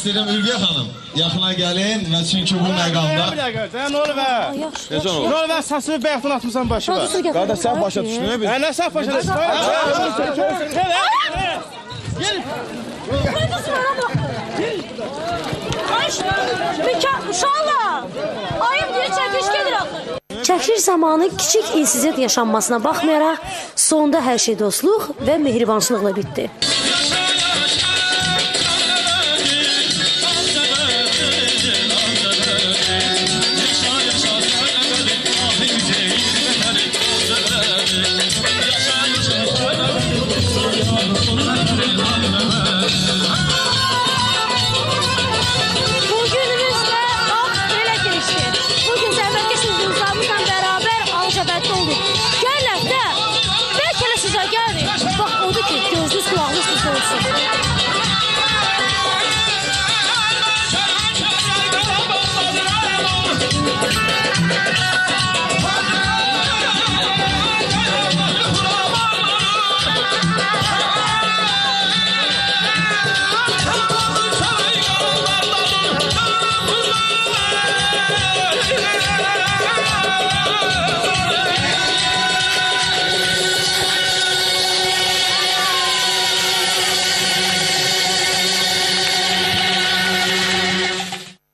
istəyirəm Ülviyə xanım, yaxına gəlin və çünki bu məqamda... Bir dəqiqə, nə olur və? Yaxşı. Nə olur və səsini bayaqdan atmışsan başıma. Qardaş, sən başa düşdün mü? Nə sən başa düşdün? Uşaqlar, ayıb deyir, çəkiş gedir axı. Çəkiliş zamanı kiçik insident yaşanmasına baxmayaraq, sonda hər şey dostluq və mehribançılıqla bitdi.